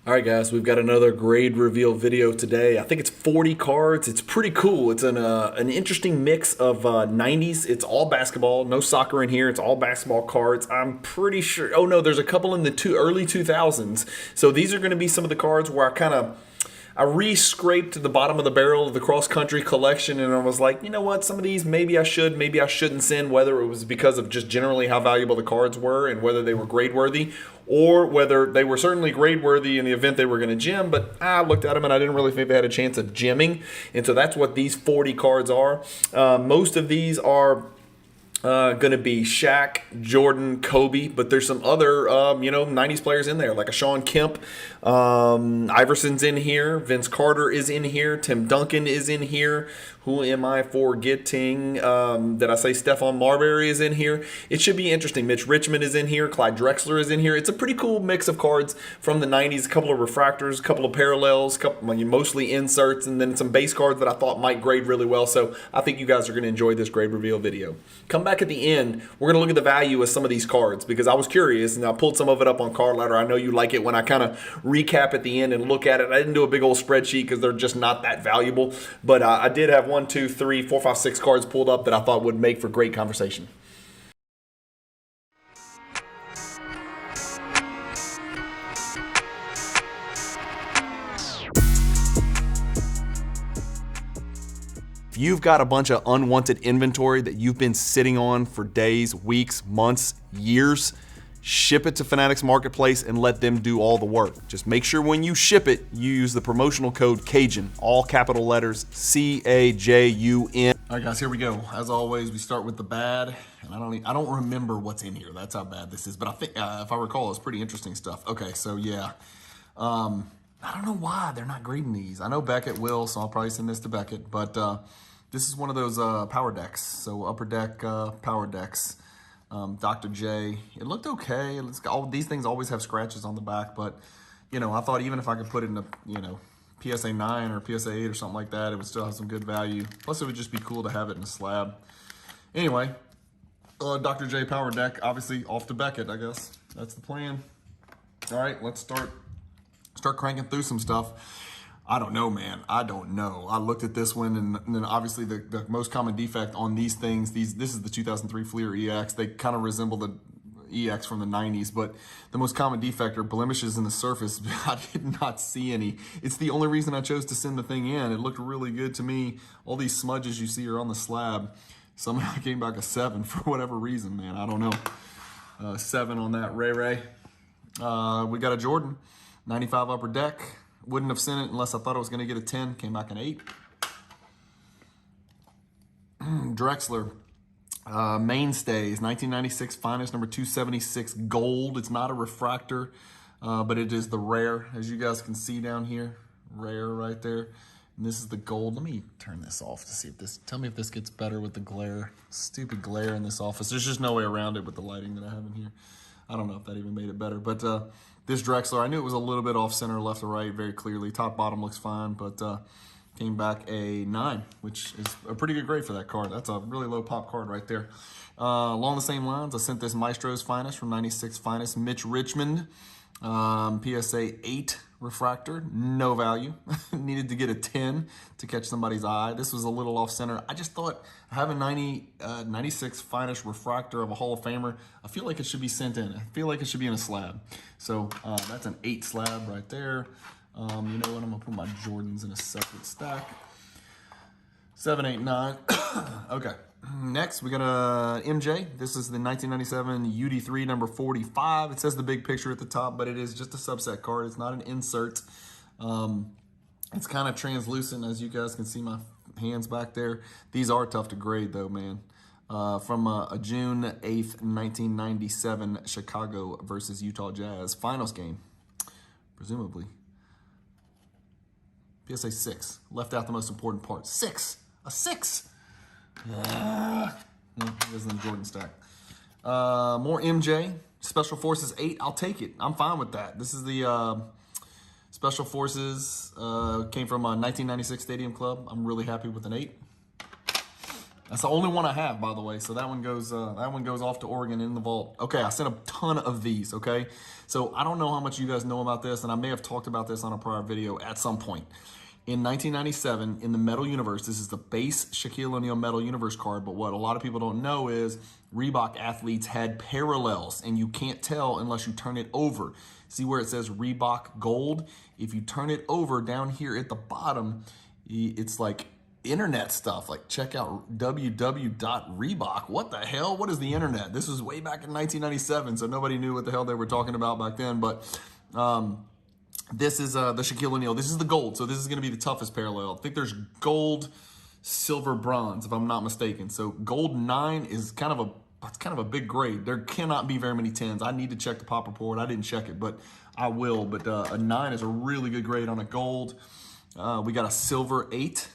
All right, guys, we've got another grade reveal video today. I think it's 40 cards. It's pretty cool. It's an interesting mix of 90s. It's all basketball, no soccer in here. It's all basketball cards. I'm pretty sure. Oh no, there's a couple in the early 2000s. So these are going to be some of the cards where I re-scraped the bottom of the barrel of the cross-country collection, and I was like, you know what, some of these maybe I should, maybe I shouldn't send, whether it was because of just generally how valuable the cards were and whether they were grade-worthy, or whether they were certainly grade-worthy in the event they were going to gem, but I looked at them and I didn't really think they had a chance of gemming, and so that's what these 40 cards are. Most of these are going to be Shaq, Jordan, Kobe, but there's some other, 90s players in there, like a Sean Kemp. Iverson's in here. Vince Carter is in here. Tim Duncan is in here. Who am I forgetting? Did I say Stephon Marbury is in here? It should be interesting. Mitch Richmond is in here. Clyde Drexler is in here. It's a pretty cool mix of cards from the 90s. A couple of refractors, a couple of parallels, mostly inserts, and then some base cards that I thought might grade really well. So I think you guys are going to enjoy this grade reveal video. Come back at the end. We're going to look at the value of some of these cards because I was curious and I pulled some of it up on Card Ladder. I know you like it when I kind of recap at the end and look at it. I didn't do a big old spreadsheet because they're just not that valuable. But I did have 1, 2, 3, 4, 5, 6 cards pulled up that I thought would make for great conversation. If you've got a bunch of unwanted inventory that you've been sitting on for days, weeks, months, years, ship it to Fanatics Marketplace and let them do all the work. Just make sure when you ship it, you use the promotional code Cajun, all capital letters, CAJUN. All right, guys, here we go. As always, we start with the bad, and I don't remember what's in here. That's how bad this is, but I think, if I recall, it's pretty interesting stuff. Okay, so yeah. I don't know why they're not grading these. I know Beckett will, so I'll probably send this to Beckett. But this is one of those power decks. So upper deck power decks. Dr. J. It looked okay. These things always have scratches on the back, but I thought even if I could put it in a PSA 9 or PSA 8 or something like that, it would still have some good value. Plus, it would just be cool to have it in a slab. Anyway, Dr. J power deck, obviously off to Beckett, I guess. That's the plan. All right, let's start cranking through some stuff. I don't know, man. I don't know. I looked at this one, and then obviously the most common defect on these things, this is the 2003 Fleer EX. They kind of resemble the EX from the 90s, but the most common defect are blemishes in the surface. I did not see any. It's the only reason I chose to send the thing in. It looked really good to me. All these smudges you see are on the slab. Somehow it came back a 7 for whatever reason, man. I don't know. 7 on that Ray. We got a Jordan. 95 upper deck. Wouldn't have sent it unless I thought I was going to get a 10. Came back an 8. Drexler. Mainstays. 1996 finest, number 276 gold. It's not a refractor, but it is the rare, as you guys can see down here. Rare right there. And this is the gold. Let me turn this off to see if this, tell me if this gets better with the glare. Stupid glare in this office. There's just no way around it with the lighting that I have in here. I don't know if that even made it better, but this Drexler, I knew it was a little bit off center, left or right, very clearly. Top, bottom looks fine, but came back a 9, which is a pretty good grade for that card. That's a really low pop card right there. Along the same lines, I sent this Maestro's Finest from 96 Finest, Mitch Richmond, PSA 8 refractor, no value. Needed to get a 10 to catch somebody's eye. This was a little off center. I just thought having 96 Finest refractor of a Hall of Famer, I feel like it should be sent in. I feel like it should be in a slab. So that's an 8 slab right there. You know what? I'm gonna put my Jordans in a separate stack. 7, 8, 9. Okay. Next, we got a MJ. This is the 1997 UD3 number 45. It says the big picture at the top, but it is just a subset card. It's not an insert. It's kind of translucent, as you guys can see my hands back there. These are tough to grade, though, man. From a June 8th, 1997 Chicago versus Utah Jazz finals game, presumably. PSA 6. Left out the most important part. 6. A 6. No, it isn't the Jordan stack. More MJ. Special Forces 8. I'll take it. I'm fine with that. This is the Special Forces. Came from a 1996 Stadium Club. I'm really happy with an 8. That's the only one I have, by the way. So that one goes off to Oregon in the vault. Okay, I sent a ton of these, okay? So I don't know how much you guys know about this, and I may have talked about this on a prior video at some point. In 1997, in the Metal Universe, this is the base Shaquille O'Neal Metal Universe card, but what a lot of people don't know is Reebok athletes had parallels, and you can't tell unless you turn it over. See where it says Reebok Gold? If you turn it over down here at the bottom, it's like internet stuff, like check out www.reebok. What the hell? What is the internet? This was way back in 1997, so nobody knew what the hell they were talking about back then, but this is the Shaquille O'Neal. This is the gold, so this is going to be the toughest parallel. I think there's gold, silver, bronze, if I'm not mistaken. So gold 9 is kind of a big grade. There cannot be very many 10s. I need to check the pop report. I didn't check it, but I will. But a 9 is a really good grade on a gold. We got a silver 8.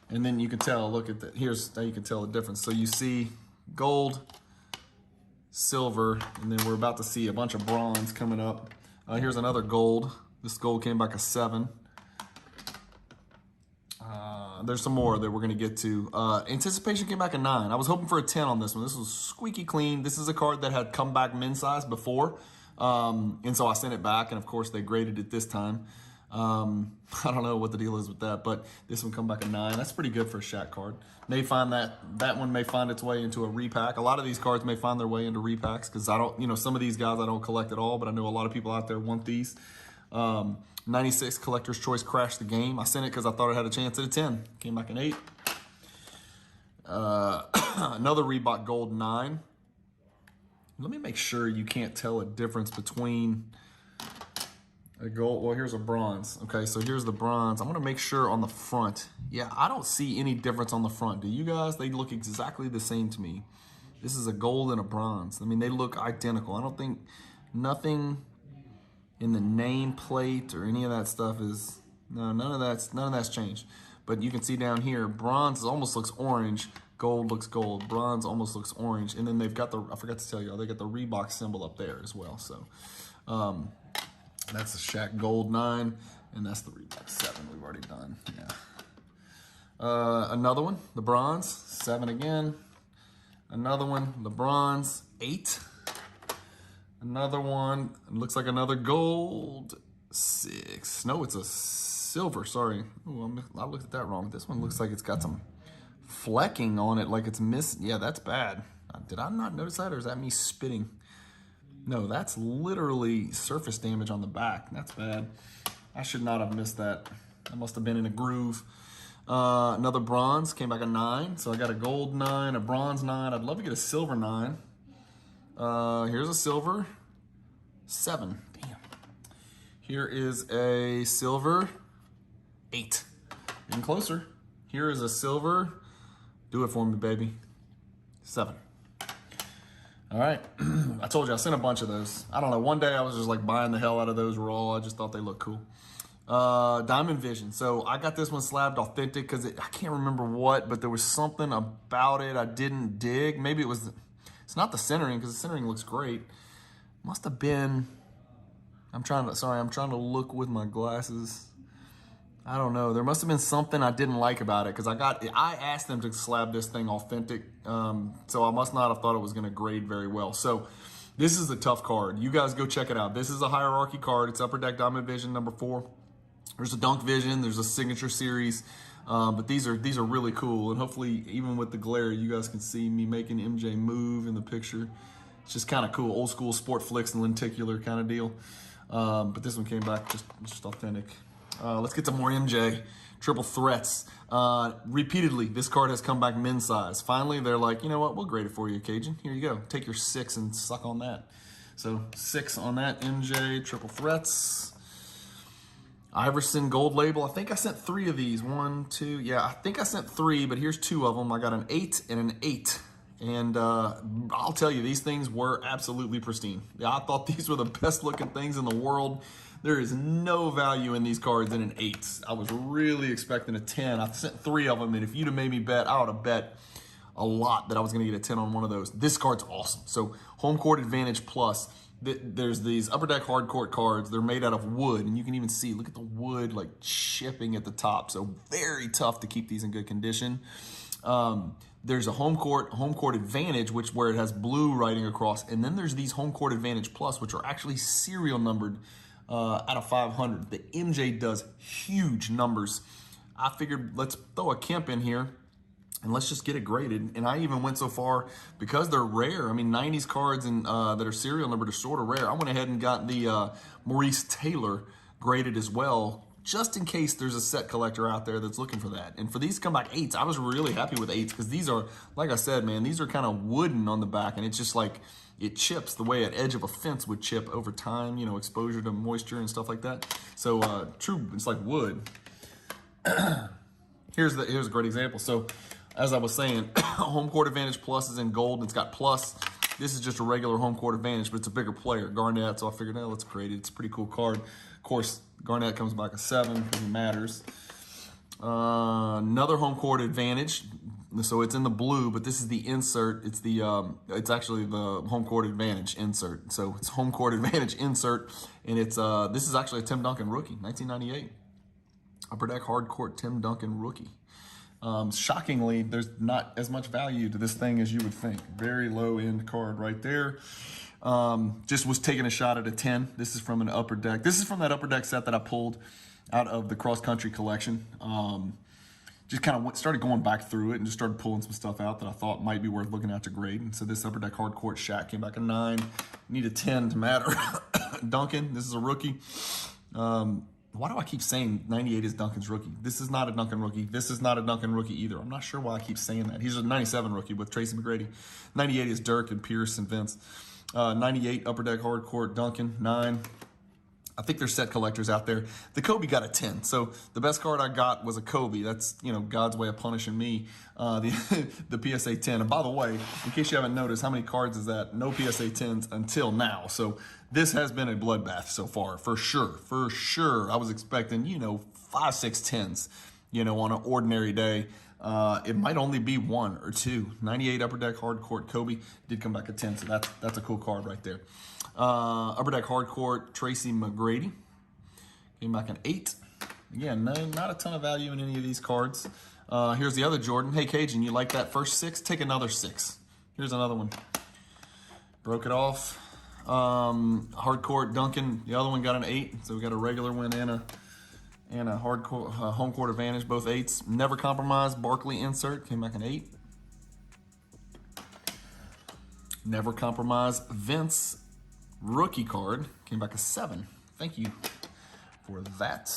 And then you can tell, look at that. Here's how you can tell the difference. So you see gold, silver, and then we're about to see a bunch of bronze coming up. Here's another gold. This gold came back a 7. There's some more that we're going to get to. Anticipation came back a 9. I was hoping for a 10 on this one. This was squeaky clean. This is a card that had come back men's size before. And so I sent it back, and of course they graded it this time. I don't know what the deal is with that, but this one come back a 9. That's pretty good for a Shaq card. May find that one may find its way into a repack. A lot of these cards may find their way into repacks because I don't, some of these guys I don't collect at all, but I know a lot of people out there want these. 96 Collector's Choice crashed the game. I sent it because I thought it had a chance at a 10. Came back an 8. Another Reebok Gold 9. Let me make sure you can't tell a difference between a gold. Well, here's a bronze. Okay, so here's the bronze. I'm going to make sure on the front. Yeah, I don't see any difference on the front. Do you guys? They look exactly the same to me. This is a gold and a bronze. I mean, they look identical. I don't think nothing in the nameplate or any of that stuff is, none of that's changed. But you can see down here, bronze almost looks orange, gold looks gold, bronze almost looks orange, and then they've got the, I forgot to tell y'all, they got the Reebok symbol up there as well. So that's the Shaq Gold 9, and that's the Reebok 7 we've already done. Yeah. Another one, the bronze, 7 again. Another one, the bronze, 8. Another one, it looks like another gold, 6. No, it's a silver, sorry. Ooh, I looked at that wrong. This one looks like it's got some flecking on it, like it's missing. Yeah, that's bad. Did I not notice that, or is that me spitting? No, that's literally surface damage on the back. That's bad. I should not have missed that. I must have been in a groove. Another bronze, came back a 9. So I got a gold 9, a bronze 9. I'd love to get a silver 9. Here's a silver 7. Damn. Here is a silver 8. Getting closer. Here is a silver. Do it for me, baby. 7. All right. I told you I sent a bunch of those. I don't know. One day I was just like buying the hell out of those raw. I just thought they looked cool. Diamond Vision. So I got this one slabbed authentic because I can't remember what, but there was something about it I didn't dig. Maybe it was. It's not the centering because the centering looks great. Must have been. I'm trying to look with my glasses. I don't know. There must have been something I didn't like about it because I asked them to slab this thing authentic. So I must not have thought it was going to grade very well. So this is a tough card. You guys go check it out. This is a hierarchy card. It's Upper Deck Diamond Vision number 4. There's a Dunk Vision. There's a Signature Series. But these are really cool. And hopefully, even with the glare, you guys can see me making MJ move in the picture. It's just kind of cool. Old school sport flicks and lenticular kind of deal. But this one came back just authentic. Let's get to more MJ. Triple threats. Repeatedly, this card has come back men's size. Finally, they're like, you know what? We'll grade it for you, Cajun. Here you go. Take your 6 and suck on that. So 6 on that MJ triple threats. Iverson gold label. I think I sent 3 of these. 1, 2. Yeah, I think I sent 3, but here's 2 of them. I got an 8 and an 8. And I'll tell you, these things were absolutely pristine. Yeah, I thought these were the best looking things in the world. There is no value in these cards in an 8. I was really expecting a 10. I sent 3 of them, and if you'd have made me bet, I would have bet a lot that I was going to get a 10 on one of those. This card's awesome. So Home Court Advantage Plus. There's these Upper Deck Hard Court cards. They're made out of wood, and you can even see, look at the wood like chipping at the top. So very tough to keep these in good condition. There's a home court advantage, where it has blue writing across, and then there's these home court advantage plus, which are actually serial numbered out of 500. The MJ does huge numbers. I figured let's throw a Kemp in here and let's just get it graded. And I even went so far, because they're rare. I mean, 90s cards and that are serial numbered are sort of rare. I went ahead and got the Maurice Taylor graded as well, just in case there's a set collector out there that's looking for that. And for these to come back 8s, I was really happy with 8s, because these are, like I said, man, these are kind of wooden on the back, and it's just like, it chips the way an edge of a fence would chip over time, you know, exposure to moisture and stuff like that. So true, it's like wood. Here's a great example. So as I was saying, home court advantage plus is in gold, and it's got plus. This is just a regular home court advantage, but it's a bigger player, Garnett. So I figured, let's create it. It's a pretty cool card. Of course, Garnett comes back a 7 because he matters. Another home court advantage. So it's in the blue, but this is the insert. It's it's actually the home court advantage insert. So it's home court advantage insert, and it's this is actually a Tim Duncan rookie, 1998. Upper Deck Hard Court Tim Duncan rookie. Shockingly, there's not as much value to this thing as you would think. Very low end card right there. Just was taking a shot at a 10. This is from an Upper Deck. This is from that Upper Deck set that I pulled out of the cross country collection. Just kind of started going back through it and just started pulling some stuff out that I thought might be worth looking at to grade. And so this Upper Deck Hard Court Shaq came back a 9. Need a 10 to matter. Duncan, this is a rookie. Why do I keep saying 98 is Duncan's rookie? This is not a Duncan rookie. This is not a Duncan rookie either. I'm not sure why I keep saying that. He's a 97 rookie with Tracy McGrady. 98 is Dirk and Pierce and Vince. 98 Upper Deck Hard Court Duncan, 9. I think there's set collectors out there. The Kobe got a 10. So the best card I got was a Kobe. That's, you know, God's way of punishing me. The PSA 10. And by the way, in case you haven't noticed, how many cards is that? No PSA 10s until now. So this has been a bloodbath so far, for sure. For sure. I was expecting, 5, 6 10s, on an ordinary day. It might only be 1 or 2. 98 Upper Deck Hard Court Kobe did come back a 10, so that's a cool card right there. Upper Deck Hard Court Tracy McGrady came back an 8. Again, not a ton of value in any of these cards. Here's the other Jordan. Hey, Cajun, you like that first 6? Take another 6. Here's another one. Broke it off. Hard Court Duncan, the other one got an 8, so we got a regular one and a hard court, home court advantage, both 8s. Never Compromise Barkley insert came back an 8. Never Compromise Vince rookie card came back a 7. Thank you for that.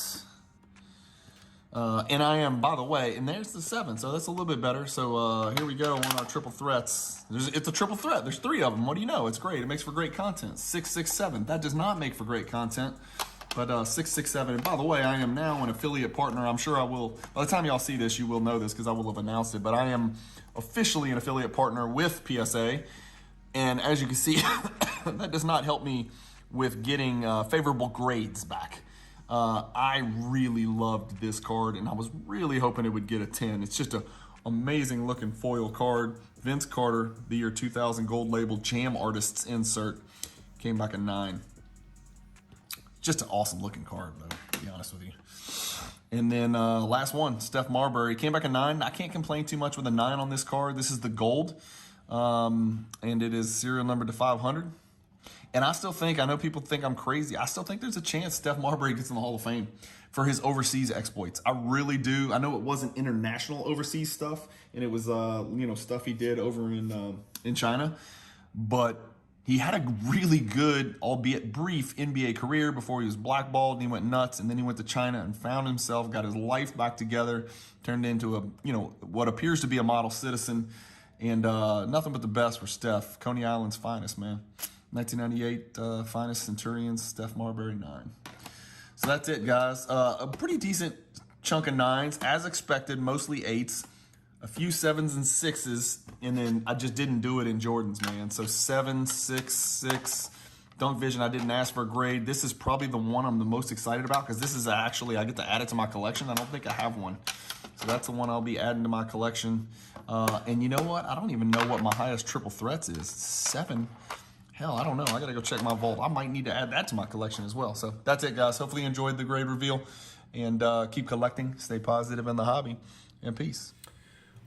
And I am, by the way, and there's the 7, so that's a little bit better. So here we go on our triple threats. It's a triple threat. There's 3 of them. What do you know? It's great. It makes for great content. 6, 6, 7. That does not make for great content. But 6, 6, 7. And by the way, I am now an affiliate partner. I'm sure I will, by the time y'all see this, you will know this because I will have announced it. But I am officially an affiliate partner with PSA. And as you can see, that does not help me with getting favorable grades back. I really loved this card, and I was really hoping it would get a 10. It's just an amazing looking foil card. Vince Carter, the year 2000 gold label Jam Artists insert, came back a 9. Just an awesome looking card, though, to be honest with you. And then last one, Steph Marbury, came back a 9. I can't complain too much with a 9 on this card. This is the gold, and it is serial number to 500. And I still think, I know people think I'm crazy, I still think there's a chance Steph Marbury gets in the Hall of Fame for his overseas exploits. I really do. I know it wasn't international overseas stuff, and it was stuff he did over in China, but he had a really good, albeit brief, NBA career before he was blackballed and he went nuts, and then he went to China and found himself, got his life back together, turned into a what appears to be a model citizen, and nothing but the best for Steph. Coney Island's finest, man. 1998 finest Centurions, Steph Marbury 9. So that's it, guys. A pretty decent chunk of 9s, as expected, mostly 8s. A few 7s and 6s, and then I just didn't do it in Jordans, man. So 7, 6, 6. Dunk Vision, I didn't ask for a grade. This is probably the one I'm the most excited about because this is actually, I get to add it to my collection. I don't think I have one. So that's the one I'll be adding to my collection. And you know what? I don't even know what my highest triple threats is. 7. Hell, I don't know. I got to go check my vault. I might need to add that to my collection as well. So that's it, guys. Hopefully you enjoyed the grade reveal. And keep collecting. Stay positive in the hobby. And peace.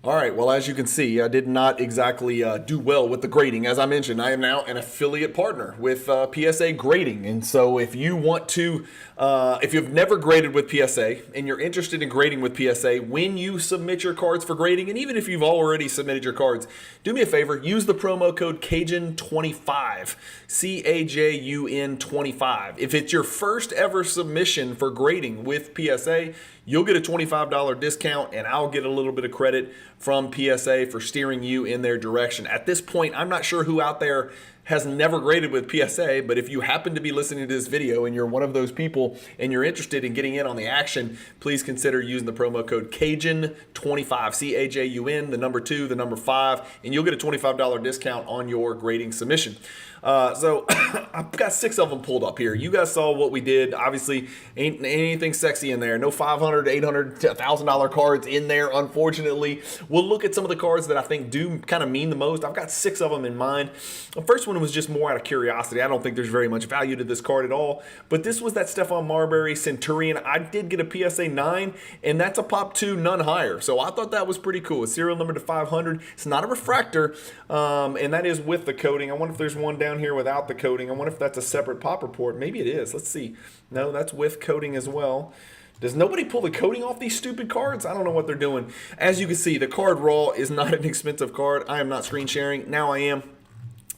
All right, well, as you can see, I did not exactly do well with the grading. As I mentioned, I am now an affiliate partner with PSA Grading. And so if you want to, if you've never graded with PSA and you're interested in grading with PSA, when you submit your cards for grading, and even if you've already submitted your cards, do me a favor, use the promo code Cajun25, Cajun 25. If it's your first ever submission for grading with PSA, you'll get a $25 discount, and I'll get a little bit of credit from PSA for steering you in their direction. At this point, I'm not sure who out there has never graded with PSA, but if you happen to be listening to this video and you're one of those people and you're interested in getting in on the action, please consider using the promo code Cajun25, C-A-J-U-N, the number 2, the number 5, and you'll get a $25 discount on your grading submission. So I've got 6 of them pulled up here. You guys saw what we did. Obviously, ain't anything sexy in there. No $500, $800, $1,000 cards in there, unfortunately. We'll look at some of the cards that I think do kind of mean the most. I've got 6 of them in mind. The first one was just more out of curiosity. I don't think there's very much value to this card at all. But this was that Stephon Marbury Centurion. I did get a PSA 9, and that's a Pop 2, none higher. So I thought that was pretty cool. It's serial number to 500. It's not a refractor, and that is with the coating. I wonder if there's one down here without the coating. I wonder if that's a separate pop report. Maybe it is. Let's see. No, that's with coating as well. Does nobody pull the coating off these stupid cards? I don't know what they're doing. As you can see, the card raw is not an expensive card. I am not screen sharing. Now I am.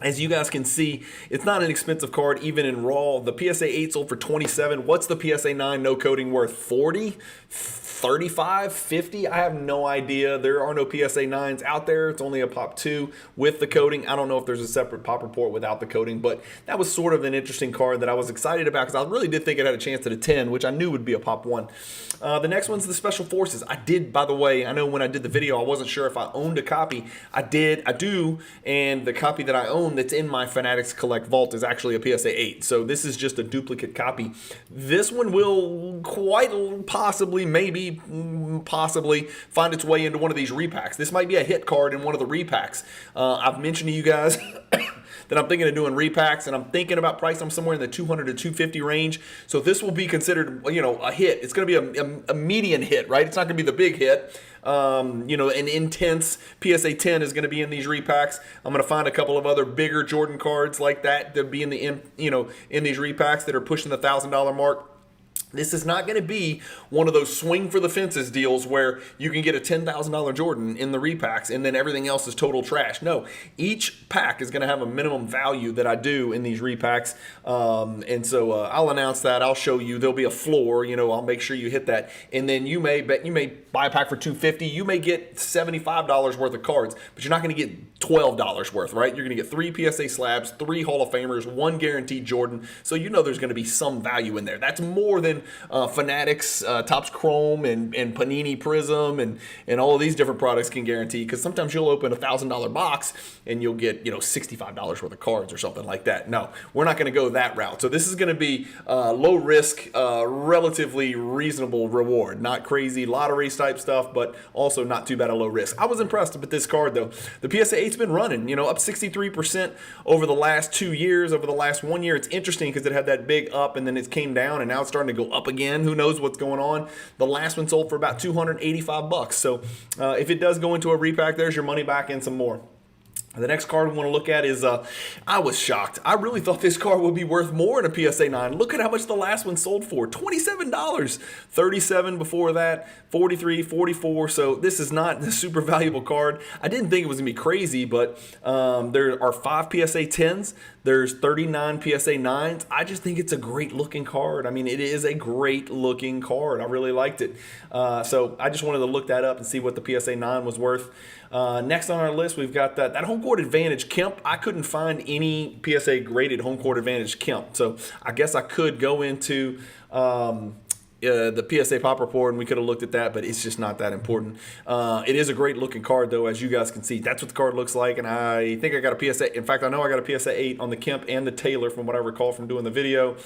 As you guys can see, it's not an expensive card even in raw. The PSA 8 sold for $27. What's the PSA 9 no coating worth? $40? $35, $50, I have no idea. There are no PSA 9s out there. It's only a Pop 2 with the coating. I don't know if there's a separate pop report without the coating, but that was sort of an interesting card that I was excited about because I really did think it had a chance at a 10, which I knew would be a Pop 1. The next one's the Special Forces. I did, by the way, I know when I did the video, I wasn't sure if I owned a copy. I do, and the copy that I own that's in my Fanatics Collect Vault is actually a PSA 8, so this is just a duplicate copy. This one will quite possibly, maybe, possibly find its way into one of these repacks. This might be a hit card in one of the repacks. I've mentioned to you guys that I'm thinking of doing repacks, and I'm thinking about pricing them somewhere in the 200 to 250 range. So this will be considered, a hit. It's going to be a median hit, right? It's not going to be the big hit. An intense PSA 10 is going to be in these repacks. I'm going to find a couple of other bigger Jordan cards like that to be in these repacks that are pushing the $1,000 mark. This is not going to be one of those swing for the fences deals where you can get a $10,000 Jordan in the repacks and then everything else is total trash. No, each pack is going to have a minimum value that I do in these repacks. And so I'll announce that. I'll show you. There'll be a floor. I'll make sure you hit that. And then you may buy a pack for $250. You may get $75 worth of cards, but you're not going to get $12 worth, right? You're going to get 3 PSA slabs, 3 Hall of Famers, 1 guaranteed Jordan. So there's going to be some value in there. That's more than Fanatics, Topps Chrome, and Panini Prism, and all of these different products can guarantee, because sometimes you'll open a $1,000 box and you'll get $65 worth of cards or something like that. No, we're not going to go that route. So this is going to be low risk, relatively reasonable reward. Not crazy lottery type stuff, but also not too bad a low risk. I was impressed with this card though. The PSA 8's been running, up 63% over the last 2 years. Over the last 1 year, it's interesting because it had that big up and then it came down and now it's starting to go up again. Who knows what's going on? The last one sold for about $285. So if it does go into a repack, there's your money back and some more. The next card we want to look at is, I was shocked. I really thought this card would be worth more in a PSA 9. Look at how much the last one sold for, $27. $37 before that, $43, $44. So this is not a super valuable card. I didn't think it was going to be crazy, but there are 5 PSA 10s. There's 39 PSA 9s. I just think it's a great looking card. I mean, it is a great looking card. I really liked it. So I just wanted to look that up and see what the PSA 9 was worth. Next on our list, we've got that Home Court Advantage Kemp. I couldn't find any PSA graded Home Court Advantage Kemp. So I guess I could go into the PSA pop report and we could have looked at that, but it's just not that important. It is a great looking card though, as you guys can see. That's what the card looks like, and I think I got a PSA. In fact, I know I got a PSA 8 on the Kemp and the Taylor from what I recall from doing the video.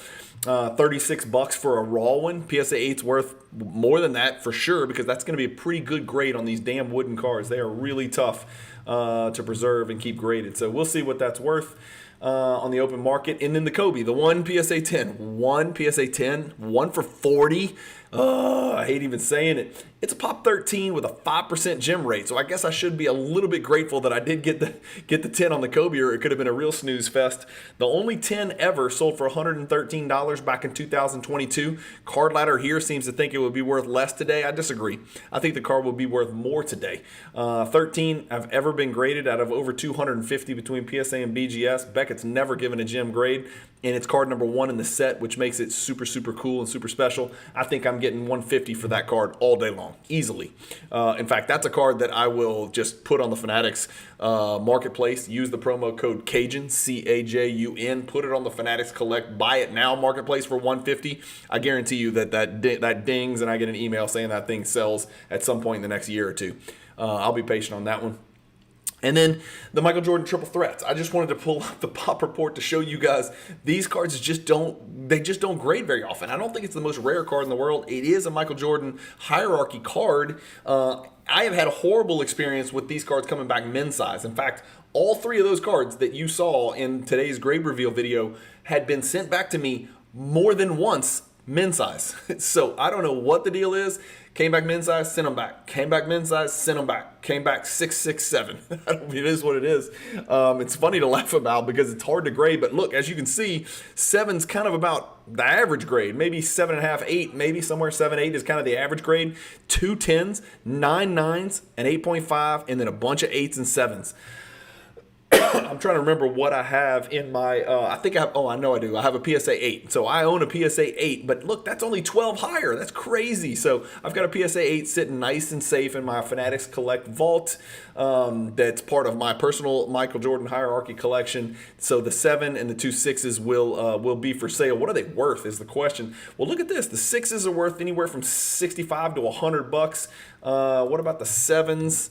$36 for a raw one. PSA 8's worth more than that for sure, because that's going to be a pretty good grade on these damn wooden cards. They are really tough to preserve and keep graded. So we'll see what that's worth. on the open market. And then the Kobe, the one PSA 10, one PSA 10, one for 40. I hate even saying it. It's a Pop 13 with a 5% gem rate. So I guess I should be a little bit grateful that I did get the 10 on the Kobe, or it could have been a real snooze fest. The only 10 ever sold for $113 back in 2022. Card Ladder here seems to think it would be worth less today. I disagree. I think the card will be worth more today. 13 have ever been graded out of over 250 between PSA and BGS. Beckett's never given a gem grade, and it's card number 1 in the set, which makes it super, super cool and super special. I think I'm getting 150 for that card all day long, easily. In fact, that's a card that I will just put on the Fanatics marketplace. Use the promo code Cajun, C-A-J-U-N. Put it on the Fanatics Collect Buy It Now marketplace for 150. I guarantee you that dings and I get an email saying that thing sells at some point in the next year or two. I'll be patient on that one. And then the Michael Jordan triple threats. I just wanted to pull up the pop report to show you guys these cards just don't grade very often. I don't think it's the most rare card in the world. It is a Michael Jordan hierarchy card. I have had a horrible experience with these cards coming back men's size. In fact, all 3 of those cards that you saw in today's grade reveal video had been sent back to me more than once men's size. So I don't know what the deal is. Came back men's size, sent them back. Came back men's size, sent them back. Came back 6, 6, 7. It is what it is. It's funny to laugh about because it's hard to grade. But look, as you can see, 7's kind of about the average grade. Maybe 7.5, 8, maybe somewhere 7, 8 is kind of the average grade. 2 10s, 9 9s, an 8.5, and then a bunch of 8s and 7s. I'm trying to remember what I have in my, I know I do. I have a PSA 8. So I own a PSA 8, but look, that's only 12 higher. That's crazy. So I've got a PSA 8 sitting nice and safe in my Fanatics Collect Vault. That's part of my personal Michael Jordan hierarchy collection. So the 7 and the 2 6s will be for sale. What are they worth is the question. Well, look at this. The 6s are worth anywhere from 65 to $100. What about the 7s?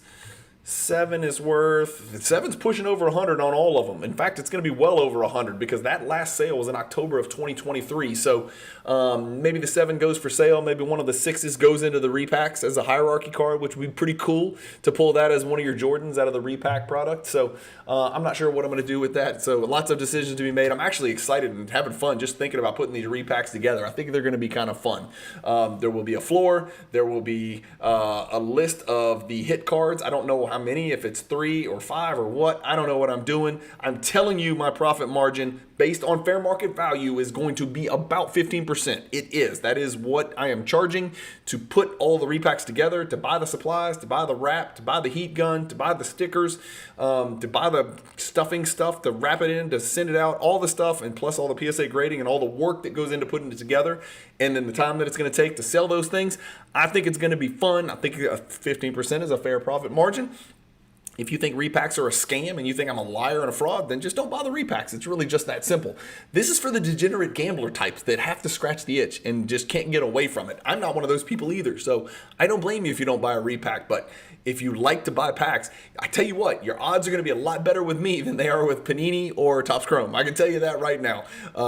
7's worth, 7's pushing over 100 on all of them. In fact, it's going to be well over 100 because that last sale was in October of 2023. So maybe the 7 goes for sale. Maybe one of the 6s goes into the repacks as a hierarchy card, which would be pretty cool to pull that as one of your Jordans out of the repack product. So I'm not sure what I'm going to do with that. So lots of decisions to be made. I'm actually excited and having fun just thinking about putting these repacks together. I think they're going to be kind of fun. There will be a floor. There will be a list of the hit cards. I don't know how many, if it's 3 or 5 or what. I don't know what I'm doing. I'm telling you my profit margin based on fair market value is going to be about 15%. It is. That is what I am charging to put all the repacks together, to buy the supplies, to buy the wrap, to buy the heat gun, to buy the stickers, to buy the stuffing stuff, to wrap it in, to send it out, all the stuff, and plus all the PSA grading and all the work that goes into putting it together, and then the time that it's going to take to sell those things. I think it's going to be fun. I think 15% is a fair profit margin. If you think repacks are a scam and you think I'm a liar and a fraud, then just don't buy the repacks. It's really just that simple. This is for the degenerate gambler types that have to scratch the itch and just can't get away from it. I'm not one of those people either, so I don't blame you if you don't buy a repack. But if you like to buy packs, I tell you what, your odds are going to be a lot better with me than they are with Panini or Topps Chrome. I can tell you that right now.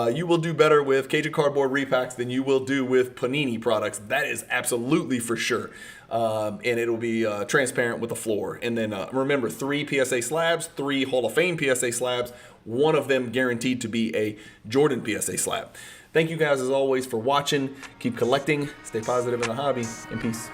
You will do better with Cajun Cardboard repacks than you will do with Panini products. That is absolutely for sure. And it'll be transparent with the floor. And then remember, 3 PSA slabs, 3 Hall of Fame PSA slabs, one of them guaranteed to be a Jordan PSA slab. Thank you guys as always for watching. Keep collecting, stay positive in the hobby, and peace.